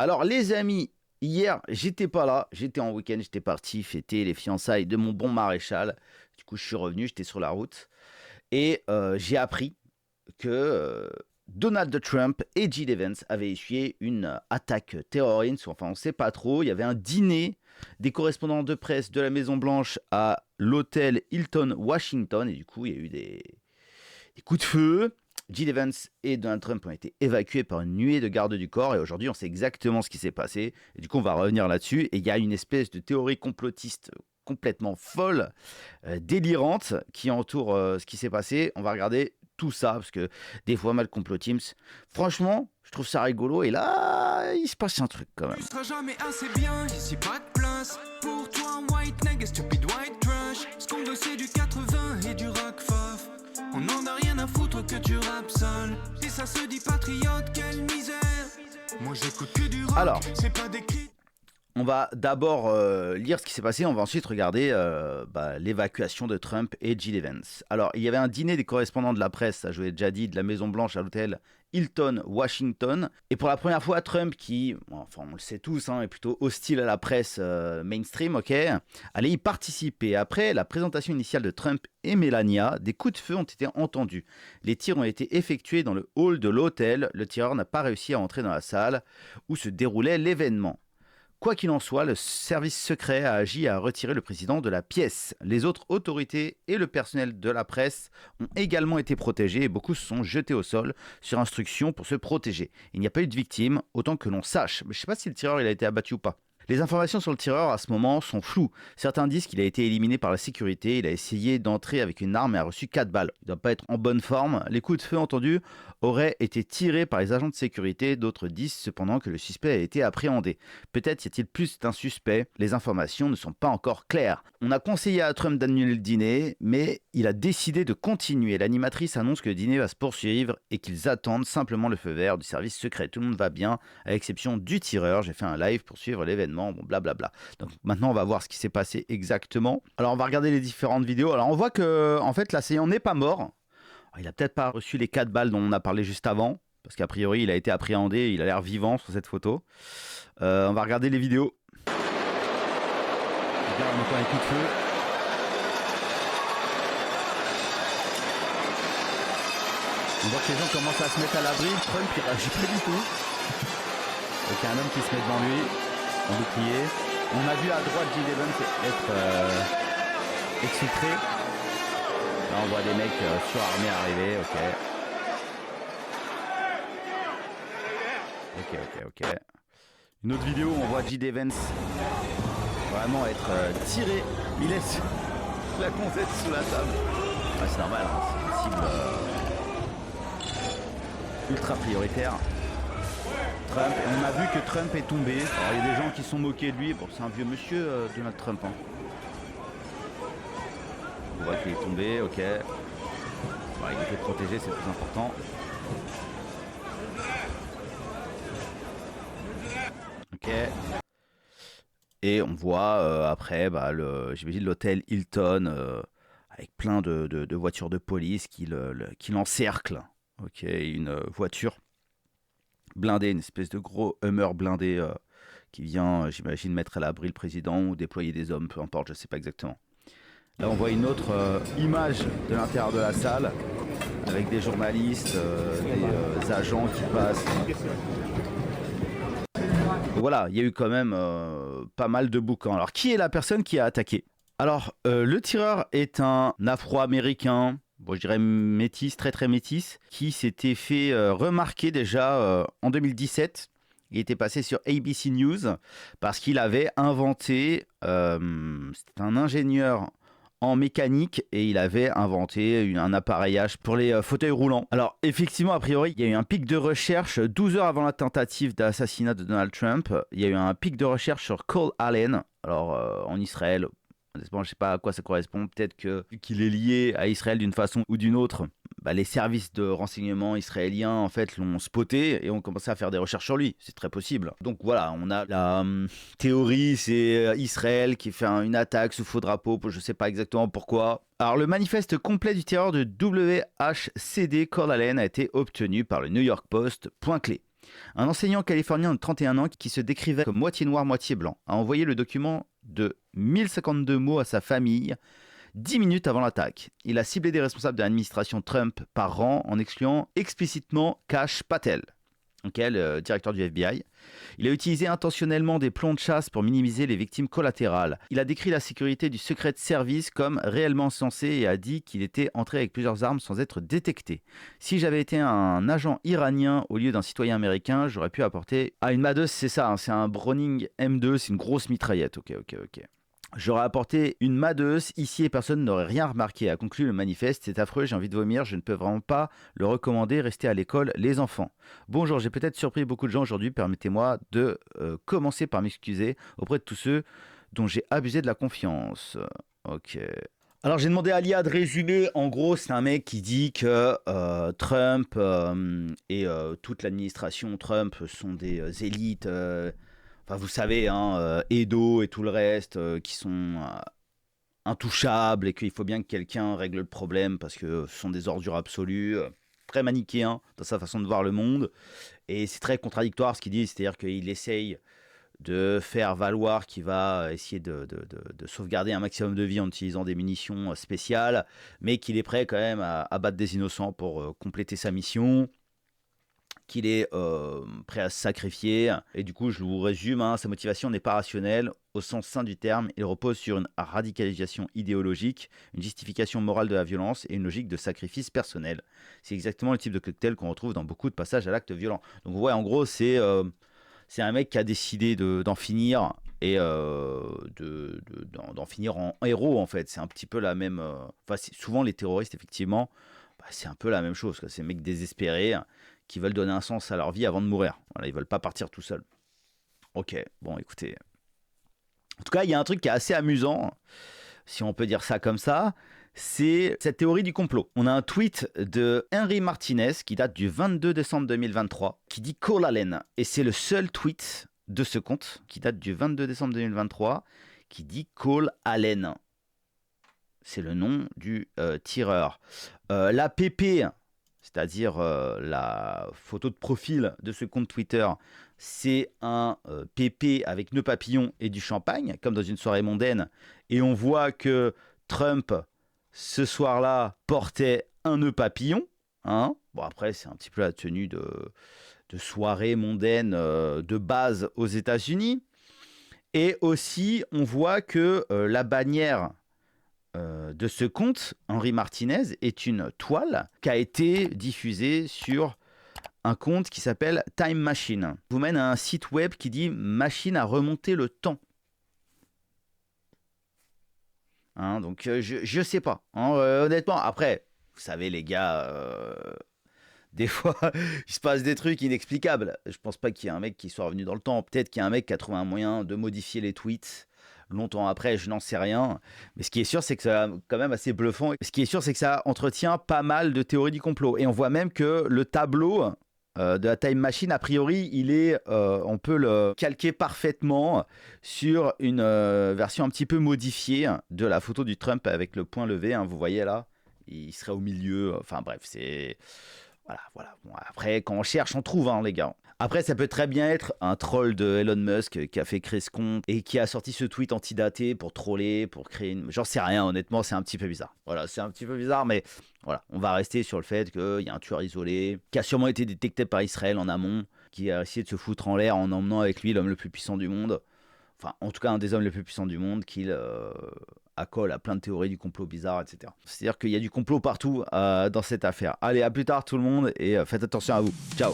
Alors les amis, hier j'étais pas là, j'étais en week-end, j'étais parti fêter les fiançailles de mon bon maréchal. Du coup je suis revenu, j'étais sur la route et j'ai appris que Donald Trump et Jill Evans avaient essuyé une attaque terroriste, enfin on sait pas trop. Il y avait un dîner des correspondants de presse de la Maison Blanche à l'hôtel Hilton Washington et du coup il y a eu des coups de feu. Jill Evans et Donald Trump ont été évacués par une nuée de gardes du corps et aujourd'hui on sait exactement ce qui s'est passé et du coup on va revenir là-dessus et il y a une espèce de théorie complotiste complètement folle, délirante qui entoure ce qui s'est passé. On va regarder tout ça parce que des fois mal complot teams, franchement je trouve ça rigolo et là il se passe un truc quand même. Tu seras jamais assez bien, ici pas de place pour toi, white nigga, stupid white trash. Ce qu'on veut c'est du 80 et du rock faf. On en a rien à foutre que tu rappes sale. Et ça se dit patriote, quelle misère. Moi j'écoute que du rock, alors, c'est pas des cris. On va d'abord lire ce qui s'est passé, on va ensuite regarder l'évacuation de Trump et Jill Evans. Alors, il y avait un dîner des correspondants de la presse, ça je vous l'ai déjà dit, de la Maison Blanche à l'hôtel Hilton Washington. Et pour la première fois, Trump, qui, enfin on le sait tous, est plutôt hostile à la presse mainstream, ok, allait y participer. Après la présentation initiale de Trump et Melania, des coups de feu ont été entendus. Les tirs ont été effectués dans le hall de l'hôtel. Le tireur n'a pas réussi à entrer dans la salle où se déroulait l'événement. Quoi qu'il en soit, le service secret a agi et a retiré le président de la pièce. Les autres autorités et le personnel de la presse ont également été protégés et beaucoup se sont jetés au sol sur instruction pour se protéger. Il n'y a pas eu de victimes, autant que l'on sache. Mais je ne sais pas si le tireur il a été abattu ou pas. Les informations sur le tireur à ce moment sont floues. Certains disent qu'il a été éliminé par la sécurité, il a essayé d'entrer avec une arme et a reçu 4 balles. Il ne doit pas être en bonne forme. Les coups de feu entendus auraient été tirés par les agents de sécurité. D'autres disent cependant que le suspect a été appréhendé. Peut-être y a-t-il plus d'un suspect. Les informations ne sont pas encore claires. On a conseillé à Trump d'annuler le dîner, mais il a décidé de continuer. L'animatrice annonce que le dîner va se poursuivre et qu'ils attendent simplement le feu vert du service secret. Tout le monde va bien, à l'exception du tireur. J'ai fait un live pour suivre l'événement. Bon, blablabla. Donc maintenant, on va voir ce qui s'est passé exactement. Alors, on va regarder les différentes vidéos. Alors, on voit que, en fait, l'assaillant n'est pas mort. Il a peut-être pas reçu les 4 balles dont on a parlé juste avant, parce qu'a priori, il a été appréhendé. Il a l'air vivant sur cette photo. On va regarder les vidéos. Regarde encore un coup de feu. On voit que les gens commencent à se mettre à l'abri. Trump, il réagit pas du tout. Donc, il y a un homme qui se met devant lui. En bouclier. On a vu à droite Jill Evans être exfiltré. Là on voit des mecs surarmés arriver, ok. Une autre vidéo où on voit Jill Evans vraiment être tiré. Il laisse la concette sous la table. Ah, c'est normal, c'est une cible ultra prioritaire. Trump. On a vu que Trump est tombé. Alors, il y a des gens qui sont moqués de lui. Bon, c'est un vieux monsieur, Donald Trump. On voit qu'il est tombé, ok. Bon, il était protégé, c'est le plus important. Ok. Et on voit après, j'imagine l'hôtel Hilton avec plein de voitures de police qui l'encerclent. Ok, une voiture blindé, une espèce de gros Hummer blindé qui vient, j'imagine, mettre à l'abri le président ou déployer des hommes, peu importe, je ne sais pas exactement. Là, on voit une autre image de l'intérieur de la salle avec des journalistes, des agents qui passent. Et voilà, il y a eu quand même pas mal de boucans. Alors, qui est la personne qui a attaqué ? Alors, le tireur est un Afro-Américain, bon, je dirais métis, très très métis, qui s'était fait remarquer déjà en 2017. Il était passé sur ABC News parce qu'il avait inventé, c'était un ingénieur en mécanique et il avait inventé un appareillage pour les fauteuils roulants. Alors effectivement, a priori, il y a eu un pic de recherche 12 heures avant la tentative d'assassinat de Donald Trump. Il y a eu un pic de recherche sur Cole Allen, alors en Israël. Honnêtement, je ne sais pas à quoi ça correspond. Peut-être que vu qu'il est lié à Israël d'une façon ou d'une autre, les services de renseignement israéliens en fait l'ont spoté et ont commencé à faire des recherches sur lui. C'est très possible. Donc voilà, on a la théorie, c'est Israël qui fait une attaque sous faux drapeau. Je ne sais pas exactement pourquoi. Alors le manifeste complet du tireur de WHCD Cole Allen a été obtenu par le New York Post. Point clé. Un enseignant californien de 31 ans qui se décrivait comme moitié noir, moitié blanc, a envoyé le document de 1052 mots à sa famille 10 minutes avant l'attaque. Il a ciblé des responsables de l'administration Trump par rang en excluant explicitement Kash Patel, le directeur du FBI. Il a utilisé intentionnellement des plombs de chasse pour minimiser les victimes collatérales. Il a décrit la sécurité du Secret Service comme réellement sensée et a dit qu'il était entré avec plusieurs armes sans être détecté. Si j'avais été un agent iranien au lieu d'un citoyen américain, j'aurais pu apporter... Ah, une Madeuse, c'est ça, c'est un Browning M2, c'est une grosse mitraillette. Ok. J'aurais apporté une Madeuse ici et personne n'aurait rien remarqué, a conclu le manifeste. C'est affreux, j'ai envie de vomir, je ne peux vraiment pas le recommander. Restez à l'école, les enfants. Bonjour, j'ai peut-être surpris beaucoup de gens aujourd'hui. Permettez-moi de commencer par m'excuser auprès de tous ceux dont j'ai abusé de la confiance. Ok. Alors j'ai demandé à l'IA de résumer. En gros, c'est un mec qui dit que Trump et toute l'administration Trump sont des élites... Enfin, vous savez, Edo et tout le reste qui sont intouchables et qu'il faut bien que quelqu'un règle le problème parce que ce sont des ordures absolues, très manichéen dans sa façon de voir le monde. Et c'est très contradictoire ce qu'il dit, c'est-à-dire qu'il essaye de faire valoir qu'il va essayer de sauvegarder un maximum de vie en utilisant des munitions spéciales, mais qu'il est prêt quand même à battre des innocents pour compléter sa mission, qu'il est prêt à se sacrifier. Et du coup, je vous résume, sa motivation n'est pas rationnelle au sens sain du terme. Il repose sur une radicalisation idéologique, une justification morale de la violence et une logique de sacrifice personnel. C'est exactement le type de cocktail qu'on retrouve dans beaucoup de passages à l'acte violent. Donc ouais, en gros, c'est un mec qui a décidé d'en finir et d'en finir en héros, en fait. C'est un petit peu la même... souvent, les terroristes, effectivement, c'est un peu la même chose. Ces mecs désespérés qui veulent donner un sens à leur vie avant de mourir. Voilà, ils veulent pas partir tout seuls. Ok, bon, écoutez. En tout cas, il y a un truc qui est assez amusant, si on peut dire ça comme ça, c'est cette théorie du complot. On a un tweet de Henry Martinez qui date du 22 décembre 2023, qui dit Cole Allen. Et c'est le seul tweet de ce compte qui date du 22 décembre 2023, qui dit Cole Allen. C'est le nom du tireur. La PP... c'est-à-dire la photo de profil de ce compte Twitter, c'est un PP avec nœud papillon et du champagne, comme dans une soirée mondaine. Et on voit que Trump, ce soir-là, portait un nœud papillon. Bon, après, c'est un petit peu la tenue de soirée mondaine de base aux États-Unis. Et aussi, on voit que la bannière de ce compte, Henry Martinez, est une toile qui a été diffusée sur un compte qui s'appelle Time Machine. Je vous mène à un site web qui dit machine à remonter le temps. Donc je sais pas. Honnêtement, après, vous savez les gars, des fois il se passe des trucs inexplicables. Je pense pas qu'il y ait un mec qui soit revenu dans le temps. Peut-être qu'il y a un mec qui a trouvé un moyen de modifier les tweets longtemps après, je n'en sais rien. Mais ce qui est sûr, c'est que c'est quand même assez bluffant. Ce qui est sûr, c'est que ça entretient pas mal de théories du complot. Et on voit même que le tableau de la Time Machine, a priori, on peut le calquer parfaitement sur une version un petit peu modifiée de la photo du Trump avec le poing levé. Vous voyez là, il serait au milieu. Enfin bref, c'est... Voilà. Bon, après, quand on cherche, on trouve, les gars. Après, ça peut très bien être un troll de Elon Musk qui a fait créer ce compte et qui a sorti ce tweet antidaté pour troller, pour créer une... J'en sais rien, honnêtement, c'est un petit peu bizarre. Voilà, c'est un petit peu bizarre, mais voilà, on va rester sur le fait qu'il y a un tueur isolé qui a sûrement été détecté par Israël en amont, qui a essayé de se foutre en l'air en emmenant avec lui l'homme le plus puissant du monde. Enfin, en tout cas, un des hommes les plus puissants du monde, qu'il accole à plein de théories du complot bizarre, etc. C'est-à-dire qu'il y a du complot partout dans cette affaire. Allez, à plus tard tout le monde et faites attention à vous. Ciao.